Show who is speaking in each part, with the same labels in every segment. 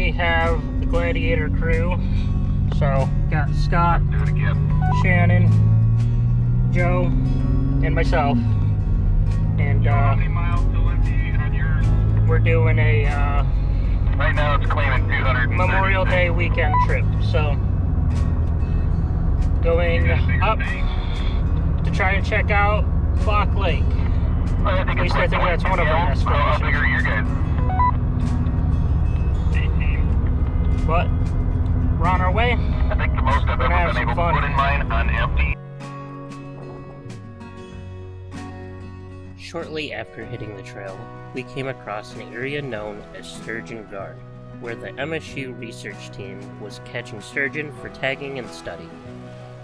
Speaker 1: we have the Gladiator crew. So, got Scott, Shannon, Joe, and myself. And
Speaker 2: how many miles to Lindsay on yours?
Speaker 1: we're doing a
Speaker 2: right now it's claiming 200
Speaker 1: Memorial Day weekend trip. So, going up to try and check out Foch Lake. At least I think that's one of our destinations.
Speaker 2: How big are your guys? 18.
Speaker 1: But we're on our way.
Speaker 2: I think the most I've ever been able to put in mine on empty.
Speaker 3: Shortly after hitting the trail, we came across an area known as Sturgeon Guard, where the MSU research team was catching sturgeon for tagging and study.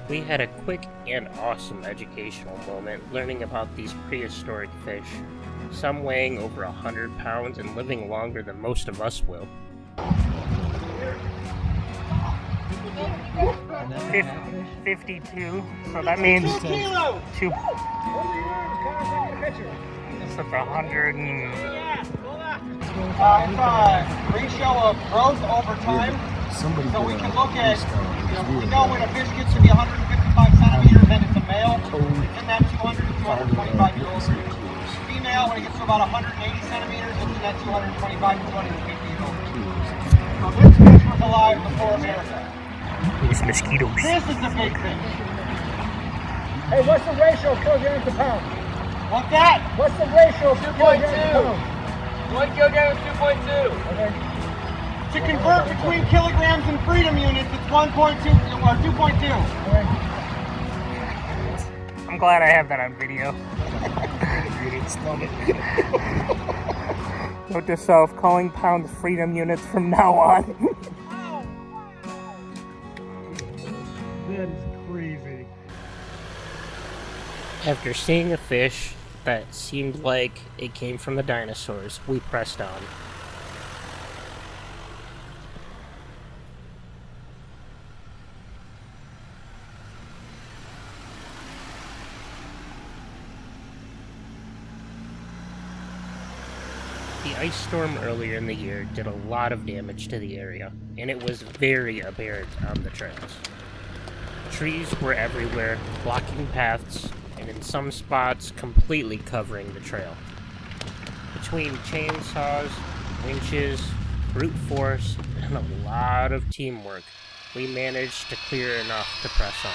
Speaker 3: We had a quick and awesome educational moment learning about these prehistoric fish, some weighing over 100 pounds and living longer than most of us will.
Speaker 1: 52, so that means 2. That's like 100 and...
Speaker 4: ratio of growth over time. So we can look at, we know when a fish gets to be 155 centimeters and it's a male, it's in that 200 to 225 year old range. Female, when it gets to about 180 centimeters, it's in that 225 to 250 year old range. So this fish was alive before America.
Speaker 1: Those mosquitoes.
Speaker 4: This is the big fish.
Speaker 5: Hey, what's the ratio of kilograms to pounds?
Speaker 4: What's that?
Speaker 5: What's the ratio of kilograms to pounds?
Speaker 4: 1 kilogram is 2.2.
Speaker 5: Okay.
Speaker 4: To convert between kilograms and freedom units, it's 1.2 or 2.2.
Speaker 5: Okay.
Speaker 1: I'm glad I have that on video. Note to self, calling pounds freedom units from now on.
Speaker 5: That is crazy.
Speaker 3: After seeing a fish that seemed like it came from the dinosaurs, we pressed on. The ice storm earlier in the year did a lot of damage to the area, and it was very apparent on the trails. Trees were everywhere, blocking paths, and in some spots completely covering the trail. Between chainsaws, winches, brute force, and a lot of teamwork, we managed to clear enough to press on.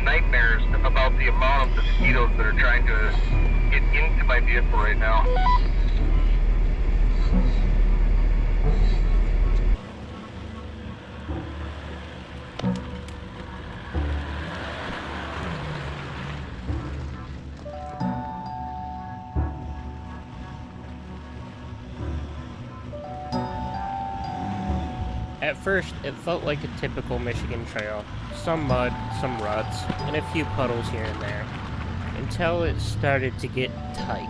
Speaker 2: Nightmares about the amount of mosquitoes that are trying to get into my vehicle right now.
Speaker 3: At first, it felt like a typical Michigan trail. Some mud, some ruts, and a few puddles here and there, until it started to get tight.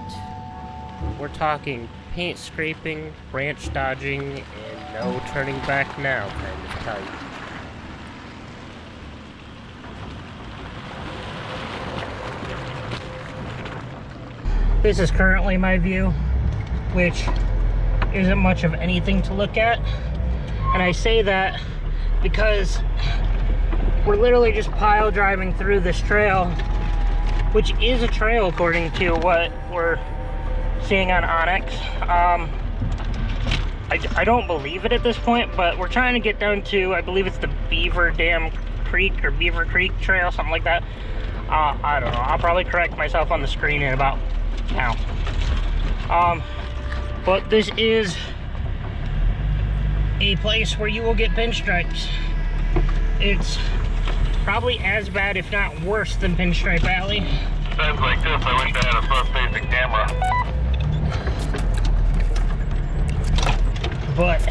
Speaker 3: We're talking paint scraping, branch dodging, and no turning back now kind of tight.
Speaker 1: This is currently my view, which isn't much of anything to look at. And I say that because we're literally just pile driving through this trail, which is a trail according to what we're seeing on Onyx. I don't believe it at this point, but we're trying to get down to, I believe it's the Beaver Dam Creek or Beaver Creek Trail, something like that. I don't know. I'll probably correct myself on the screen in about now. But this is a place where you will get pinstripes. It's probably as bad, if not worse, than Pinstripe Alley.
Speaker 2: Sounds like this. I wish I had a front-facing camera.
Speaker 1: But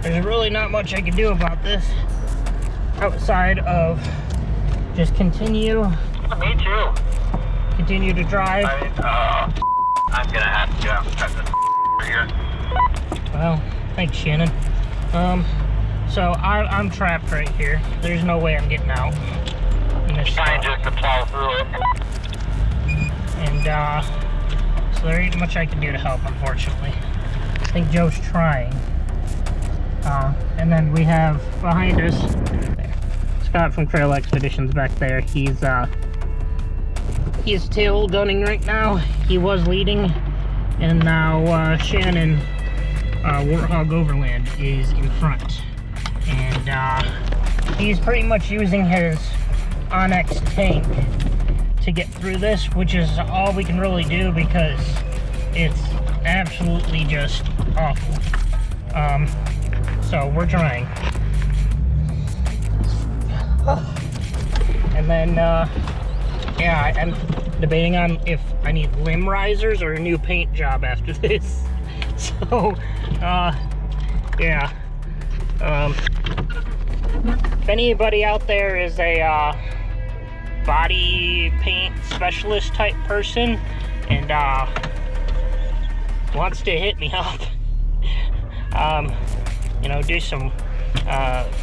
Speaker 1: there's really not much I can do about this outside of just continue
Speaker 2: Me too.
Speaker 1: continue to drive.
Speaker 2: I'm gonna have to get out and cut this here.
Speaker 1: Well, thanks, Shannon. So I'm trapped right here. There's no way I'm getting out in this
Speaker 2: Trying
Speaker 1: spot.
Speaker 2: just to plow through it.
Speaker 1: And so there ain't much I can do to help, unfortunately. I think Joe's trying. And then we have behind us Scott from Trail Expeditions back there. He's tail gunning right now. He was leading, and now Shannon, Warthog Overland, is in front. And he's pretty much using his Onyx tank to get through this, which is all we can really do because it's absolutely just awful. So we're trying. And then, yeah, I'm debating on if I need limb risers or a new paint job after this. So, yeah. If anybody out there is a body paint specialist type person and wants to hit me up, you know, do some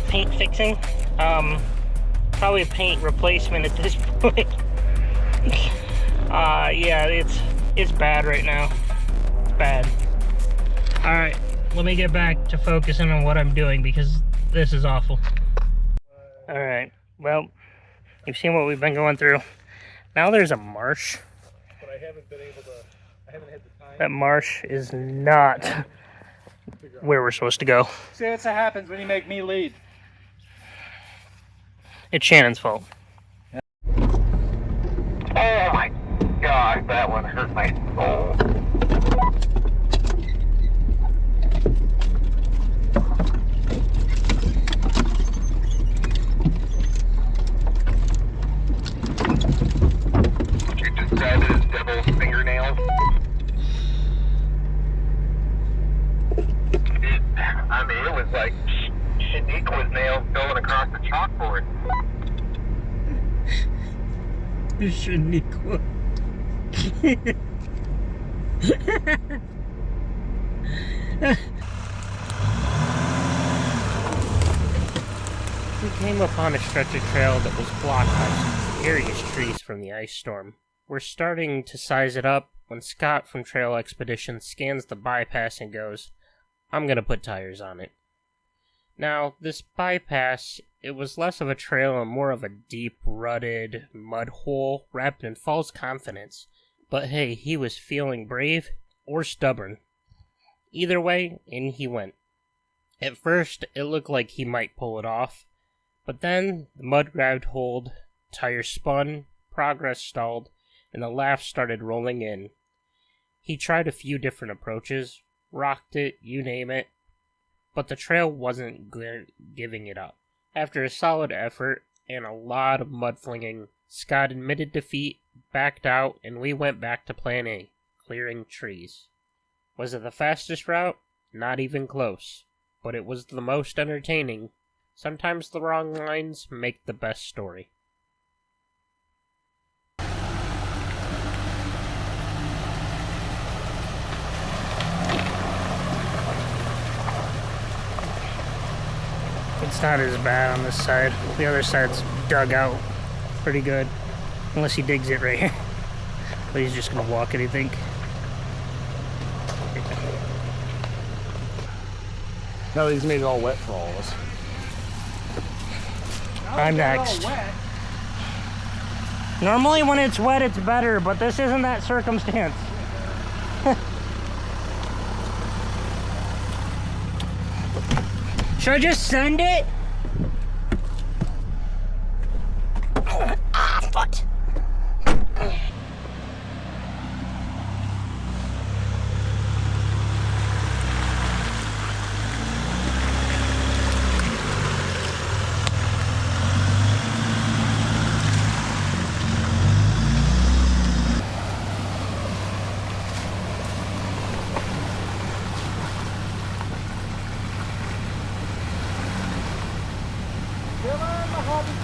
Speaker 1: paint fixing, probably a paint replacement at this point. Yeah, it's bad right now. It's bad. All right, let me get back to focusing on what I'm doing because this is awful. All right, well, you've seen what we've been going through. Now there's a marsh.
Speaker 5: But I haven't been able to, I haven't had the time.
Speaker 1: That marsh is not where we're supposed to go.
Speaker 5: See, that's what happens when you make me lead.
Speaker 1: It's Shannon's fault.
Speaker 2: Oh my gosh, that one hurt my soul. You describe it as devil's fingernails. I mean, it was like Shaniqua's nails going across the chalkboard.
Speaker 1: Shaniqua.
Speaker 3: We came upon a stretch of trail that was blocked by some serious trees from the ice storm. We're starting to size it up when Scott from Trail Expedition scans the bypass and goes, "I'm gonna put tires on it." Now, this bypass, it was less of a trail and more of a deep, rutted mud hole wrapped in false confidence. But hey, he was feeling brave or stubborn. Either way, in he went. At first, it looked like he might pull it off, but then the mud grabbed hold, tires spun, progress stalled, and the laughs started rolling in. He tried a few different approaches, rocked it, you name it, but the trail wasn't giving it up. After a solid effort and a lot of mud flinging, Scott admitted defeat, backed out, and we went back to Plan A, clearing trees. Was it the fastest route? Not even close, but it was the most entertaining. Sometimes the wrong lines make the best story.
Speaker 1: It's not as bad on this side. The other side's dug out pretty good. Unless he digs it right here. But he's just gonna walk it, I think.
Speaker 5: Now that he's made it all wet for all of us.
Speaker 1: I'm next. Normally when it's wet it's better, but this isn't that circumstance. Should I just send it? Foot.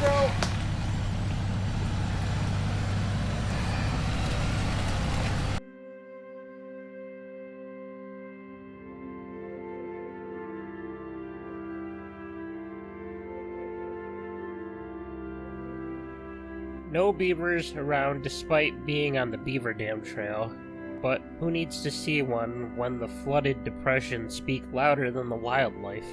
Speaker 5: Joe.
Speaker 3: No beavers around despite being on the Beaver Dam Trail, but who needs to see one when the flooded depressions speak louder than the wildlife?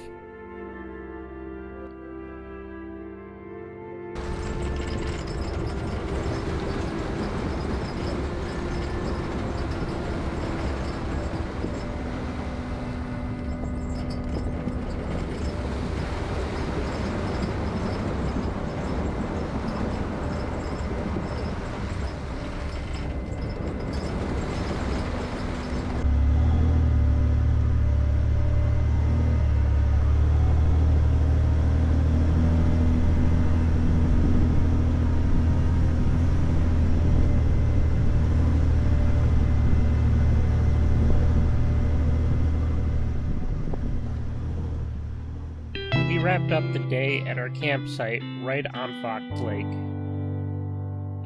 Speaker 3: We wrapped up the day at our campsite right on Foch Lake.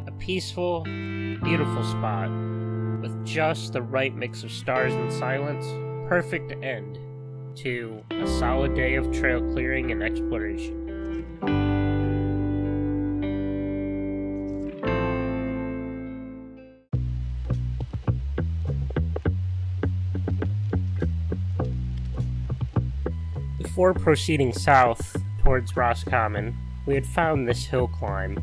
Speaker 3: A peaceful, beautiful spot with just the right mix of stars and silence. Perfect end to a solid day of trail clearing and exploration. Before proceeding south towards Roscommon, we had found this hill climb,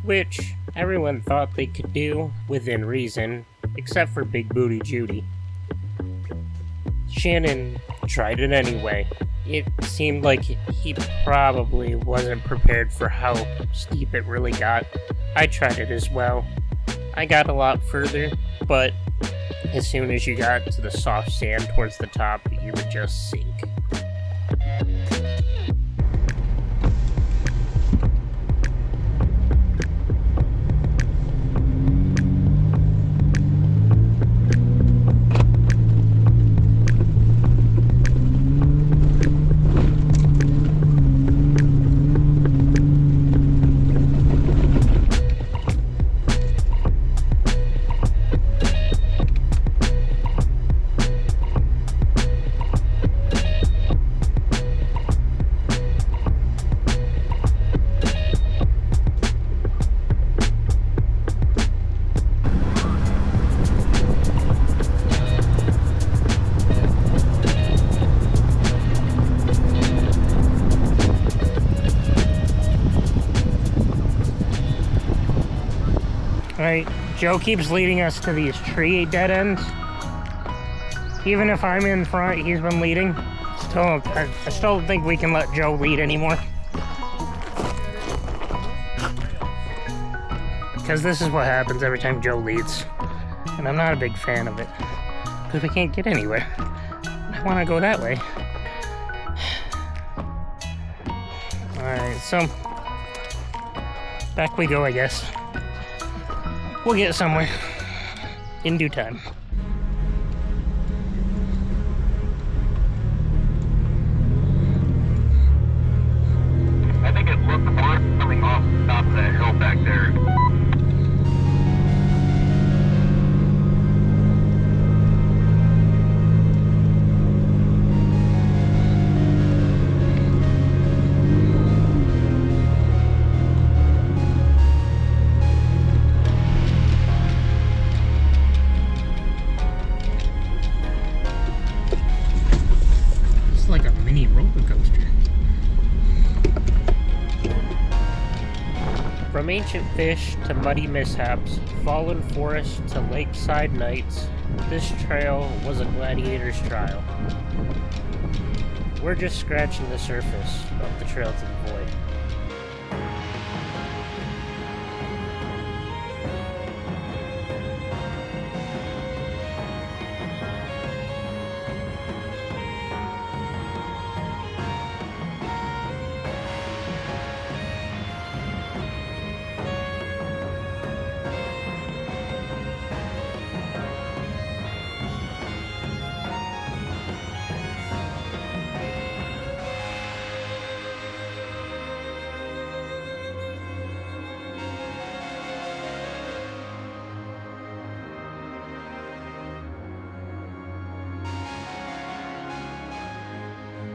Speaker 3: which everyone thought they could do within reason, except for Big Booty Judy. Shannon tried it anyway. It seemed like he probably wasn't prepared for how steep it really got. I tried it as well. I got a lot further, but as soon as you got to the soft sand towards the top, you would just sink. Alright, Joe keeps leading us to these tree dead ends. Even if I'm in front, he's been leading. I still don't think we can let Joe lead anymore. Because this is what happens every time Joe leads. And I'm not a big fan of it. Because we can't get anywhere. I want to go that way. Alright, so back we go, I guess. We'll get somewhere in due time.
Speaker 2: I think it looked worse coming off the top of that hill back there.
Speaker 3: From ancient fish to muddy mishaps, fallen forests to lakeside nights, this trail was a gladiator's trial. We're just scratching the surface of the trail to the void.